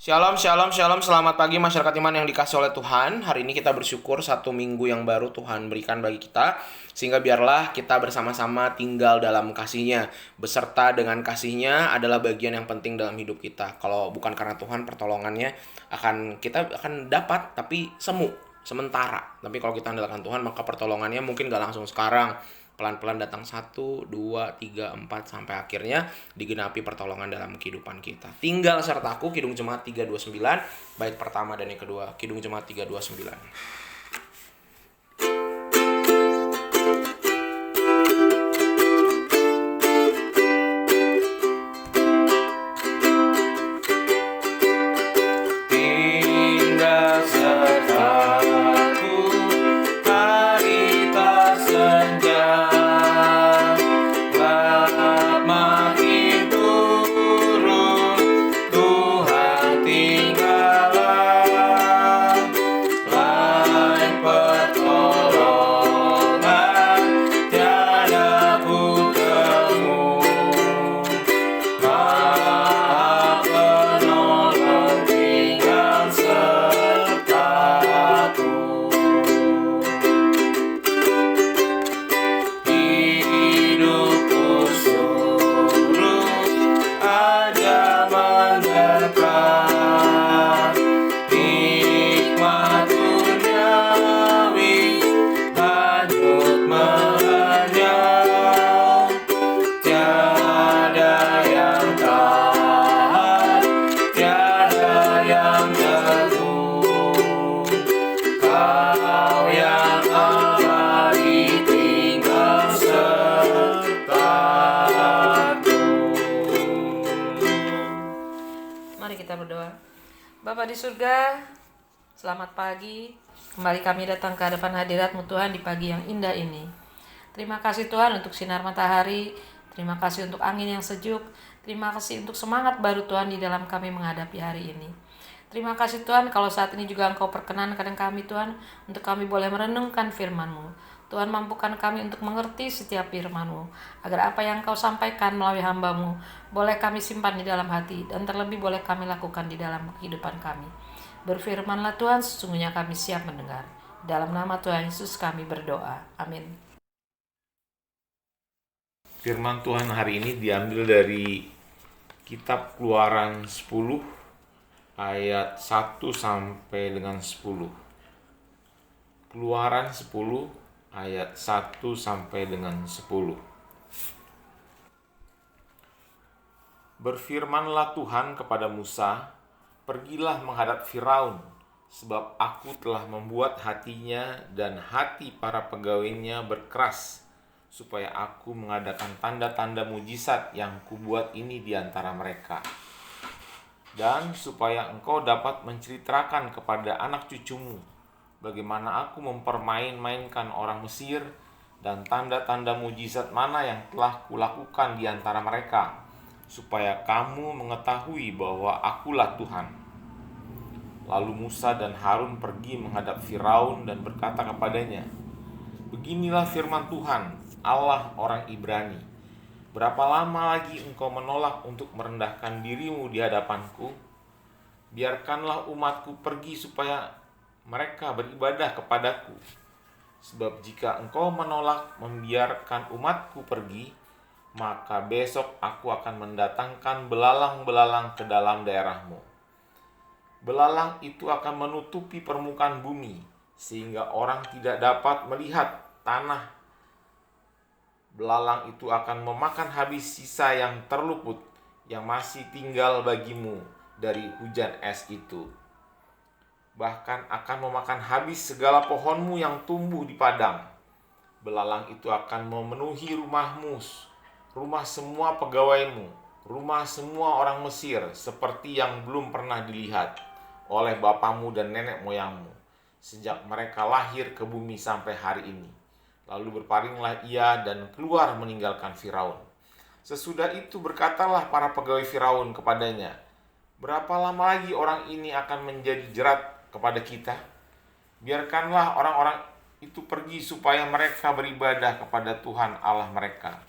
Shalom, shalom, shalom. Selamat pagi masyarakat iman yang dikasih oleh Tuhan. Hari ini kita bersyukur satu minggu yang baru Tuhan berikan bagi kita. Sehingga biarlah kita bersama-sama tinggal dalam kasih-Nya. Beserta dengan kasih-Nya adalah bagian yang penting dalam hidup kita. Kalau bukan karena Tuhan, pertolongannya kita akan dapat, tapi semu, sementara. Tapi kalau kita andalkan Tuhan, maka pertolongannya mungkin gak langsung sekarang. Pelan-pelan datang 1, 2, 3, 4 sampai akhirnya digenapi pertolongan dalam kehidupan kita. Tinggal sertaku Kidung Jemaat 329 bait pertama dan yang kedua. Kidung Jemaat 329. Tinggal sertaku hari tak senja, makin turun Tuhan tinggallah, lain pertolongan tiada ku temu, Maha penolong tinggal sertaku. Hidupku suruh aja mendekat, nikmat duniawi hanyut mengenyang, tiada yang tahan, tiada yang teguh, Kau yang abadi tinggal sertaku. Mari kita berdoa. Bapa di surga, selamat pagi. Kembali kami datang ke hadapan hadirat-Mu Tuhan di pagi yang indah ini. Terima kasih Tuhan untuk sinar matahari. Terima kasih untuk angin yang sejuk. Terima kasih untuk semangat baru Tuhan di dalam kami menghadapi hari ini. Terima kasih Tuhan kalau saat ini juga Engkau perkenankan kami Tuhan untuk kami boleh merenungkan firman-Mu. Tuhan mampukan kami untuk mengerti setiap firman-Mu, agar apa yang Kau sampaikan melalui hamba-Mu boleh kami simpan di dalam hati dan terlebih boleh kami lakukan di dalam kehidupan kami. Berfirmanlah Tuhan, sesungguhnya kami siap mendengar. Dalam nama Tuhan Yesus kami berdoa. Amin. Firman Tuhan hari ini diambil dari kitab Keluaran 10 ayat 1 sampai dengan 10. Keluaran 10 ayat 1 sampai dengan 10. Berfirmanlah Tuhan kepada Musa, "Pergilah menghadap Firaun, sebab aku telah membuat hatinya dan hati para pegawainya berkeras, supaya aku mengadakan tanda-tanda mujizat yang kubuat ini di antara mereka. Dan supaya engkau dapat menceritakan kepada anak cucumu bagaimana aku mempermain-mainkan orang Mesir dan tanda-tanda mujizat mana yang telah kulakukan di antara mereka, supaya kamu mengetahui bahwa akulah Tuhan." Lalu Musa dan Harun pergi menghadap Firaun dan berkata kepadanya, "Beginilah firman Tuhan, Allah orang Ibrani. Berapa lama lagi engkau menolak untuk merendahkan dirimu di hadapanku? Biarkanlah umatku pergi supaya mereka beribadah kepadaku. Sebab jika engkau menolak membiarkan umatku pergi, maka besok aku akan mendatangkan belalang-belalang ke dalam daerahmu. Belalang itu akan menutupi permukaan bumi, sehingga orang tidak dapat melihat tanah. Belalang itu akan memakan habis sisa yang terluput, yang masih tinggal bagimu dari hujan es itu. Bahkan akan memakan habis segala pohonmu yang tumbuh di padang. Belalang itu akan memenuhi rumahmu, rumah semua pegawaimu, rumah semua orang Mesir, seperti yang belum pernah dilihat oleh bapamu dan nenek moyangmu, sejak mereka lahir ke bumi sampai hari ini." Lalu berpalinglah ia dan keluar meninggalkan Firaun. Sesudah itu berkatalah para pegawai Firaun kepadanya, "Berapa lama lagi orang ini akan menjadi jerat kepada kita? Biarkanlah orang-orang itu pergi supaya mereka beribadah kepada Tuhan Allah mereka.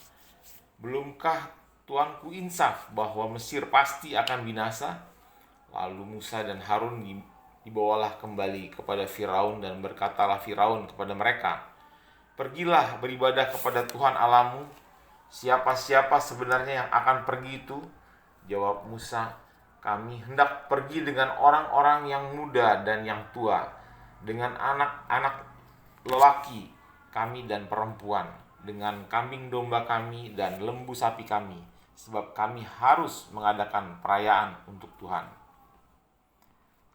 Belumkah Tuanku insaf bahwa Mesir pasti akan binasa? Lalu Musa dan Harun dibawalah kembali kepada Firaun, dan berkatalah Firaun kepada mereka, "Pergilah beribadah kepada Tuhan Allahmu. Siapa-siapa sebenarnya yang akan pergi itu?" Jawab Musa, "Kami hendak pergi dengan orang-orang yang muda dan yang tua, dengan anak-anak lelaki kami dan perempuan, dengan kambing domba kami dan lembu sapi kami, sebab kami harus mengadakan perayaan untuk Tuhan."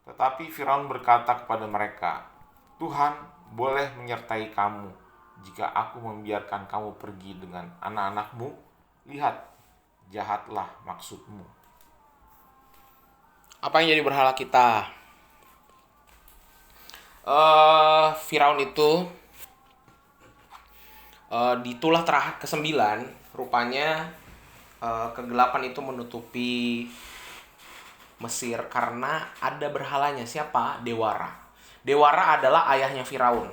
Tetapi Firaun berkata kepada mereka, "Tuhan boleh menyertai kamu jika aku membiarkan kamu pergi dengan anak-anakmu. Lihat, jahatlah maksudmu." Apa yang jadi berhala kita? Firaun itu di tulah terakhir ke-9, rupanya kegelapan itu menutupi Mesir karena ada berhalanya. Siapa? Dewara. Dewara adalah ayahnya Firaun.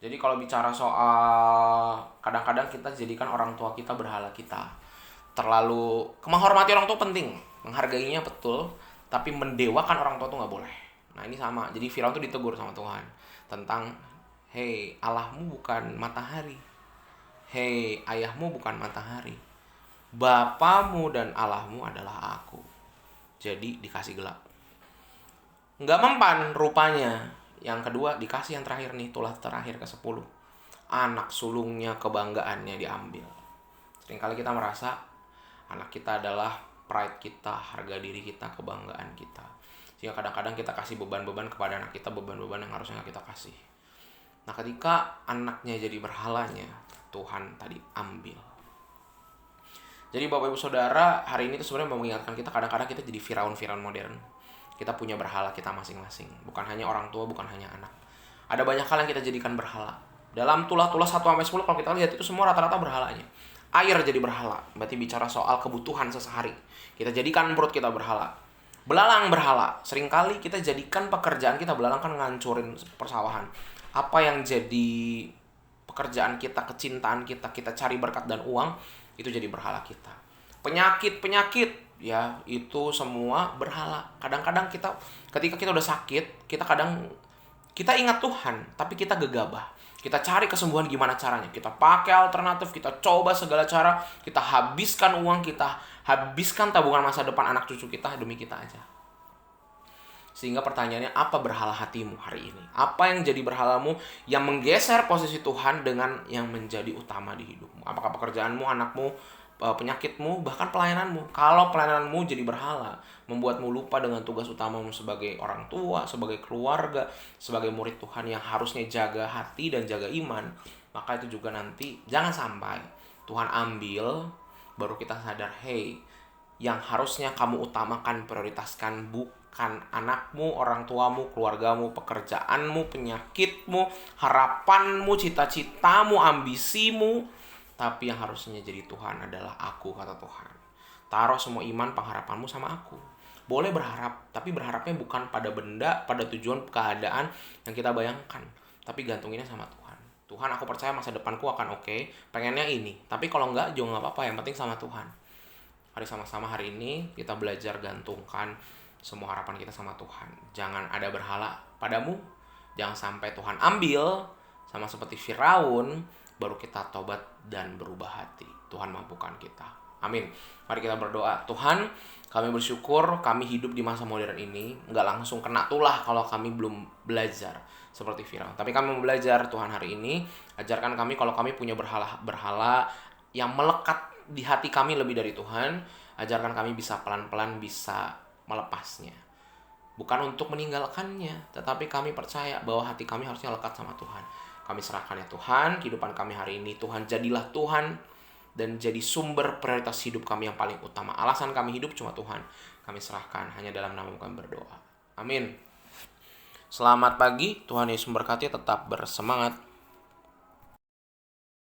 Jadi kalau bicara soal kadang-kadang kita jadikan orang tua kita berhala kita. Terlalu menghormati orang tua penting, menghargainya betul, tapi mendewakan orang tua tuh nggak boleh. Nah ini sama. Jadi Firaun tuh ditegur sama Tuhan tentang, "Hei, Allahmu bukan matahari. Hei, ayahmu bukan matahari. Bapamu dan Allahmu adalah aku." Jadi dikasih gelap. Nggak mempan rupanya. Yang kedua dikasih yang terakhir nih, tulah terakhir ke-10. Anak sulungnya, kebanggaannya diambil. Seringkali kita merasa anak kita adalah pride kita, harga diri kita, kebanggaan kita. Sehingga kadang-kadang kita kasih beban-beban kepada anak kita, beban-beban yang harusnya kita kasih. Nah ketika anaknya jadi berhalanya, Tuhan tadi ambil. Jadi Bapak Ibu Saudara, hari ini tuh sebenarnya mau mengingatkan kita, kadang-kadang kita jadi Firaun modern. Kita punya berhala kita masing-masing. Bukan hanya orang tua, bukan hanya anak. Ada banyak hal yang kita jadikan berhala. Dalam tulah-tulah 1-10 kalau kita lihat itu semua rata-rata berhalanya. Air jadi berhala, berarti bicara soal kebutuhan sehari-hari. Kita jadikan perut kita berhala. Belalang berhala. Seringkali kita jadikan pekerjaan kita, belalang kan ngancurin persawahan. Apa yang jadi pekerjaan kita, kecintaan kita, kita cari berkat dan uang, itu jadi berhala kita. Penyakit, ya itu semua berhala. Kadang-kadang kita, ketika kita udah sakit, kita ingat Tuhan, tapi kita gegabah. Kita cari kesembuhan gimana caranya. Kita pakai alternatif, kita coba segala cara, kita habiskan uang kita, habiskan tabungan masa depan anak cucu kita demi kita aja. Sehingga pertanyaannya, apa berhala hatimu hari ini? Apa yang jadi berhalamu yang menggeser posisi Tuhan dengan yang menjadi utama di hidupmu? Apakah pekerjaanmu, anakmu, penyakitmu, bahkan pelayananmu? Kalau pelayananmu jadi berhala, membuatmu lupa dengan tugas utamamu sebagai orang tua, sebagai keluarga, sebagai murid Tuhan yang harusnya jaga hati dan jaga iman, maka itu juga nanti jangan sampai Tuhan ambil, baru kita sadar, hey, yang harusnya kamu utamakan, prioritaskan bukan anakmu, orang tuamu, keluargamu, pekerjaanmu, penyakitmu, harapanmu, cita-citamu, ambisimu, tapi yang harusnya jadi Tuhan adalah aku, kata Tuhan. Taruh semua iman pengharapanmu sama aku. Boleh berharap, tapi berharapnya bukan pada benda, pada tujuan keadaan yang kita bayangkan, tapi gantunginnya sama Tuhan. Tuhan, aku percaya masa depanku akan oke, pengennya ini, tapi kalau enggak juga nggak apa-apa, yang penting sama Tuhan. Mari sama-sama hari ini kita belajar gantungkan semua harapan kita sama Tuhan. Jangan ada berhala padamu, jangan sampai Tuhan ambil, sama seperti Firaun, baru kita tobat dan berubah hati. Tuhan mampukan kita. Amin. Mari kita berdoa. Tuhan, kami bersyukur kami hidup di masa modern ini nggak langsung kena tulah kalau kami belum belajar seperti Firaun. Tapi kami mau belajar Tuhan hari ini. Ajarkan kami kalau kami punya berhala yang melekat di hati kami lebih dari Tuhan. Ajarkan kami bisa pelan-pelan bisa melepasnya. Bukan untuk meninggalkannya, tetapi kami percaya bahwa hati kami harusnya lekat sama Tuhan. Kami serahkan ya Tuhan, kehidupan kami hari ini. Tuhan, jadilah Tuhan dan jadi sumber prioritas hidup kami yang paling utama. Alasan kami hidup cuma Tuhan. Kami serahkan, hanya dalam nama kami berdoa. Amin. Selamat pagi, Tuhan Yesus memberkati, tetap bersemangat.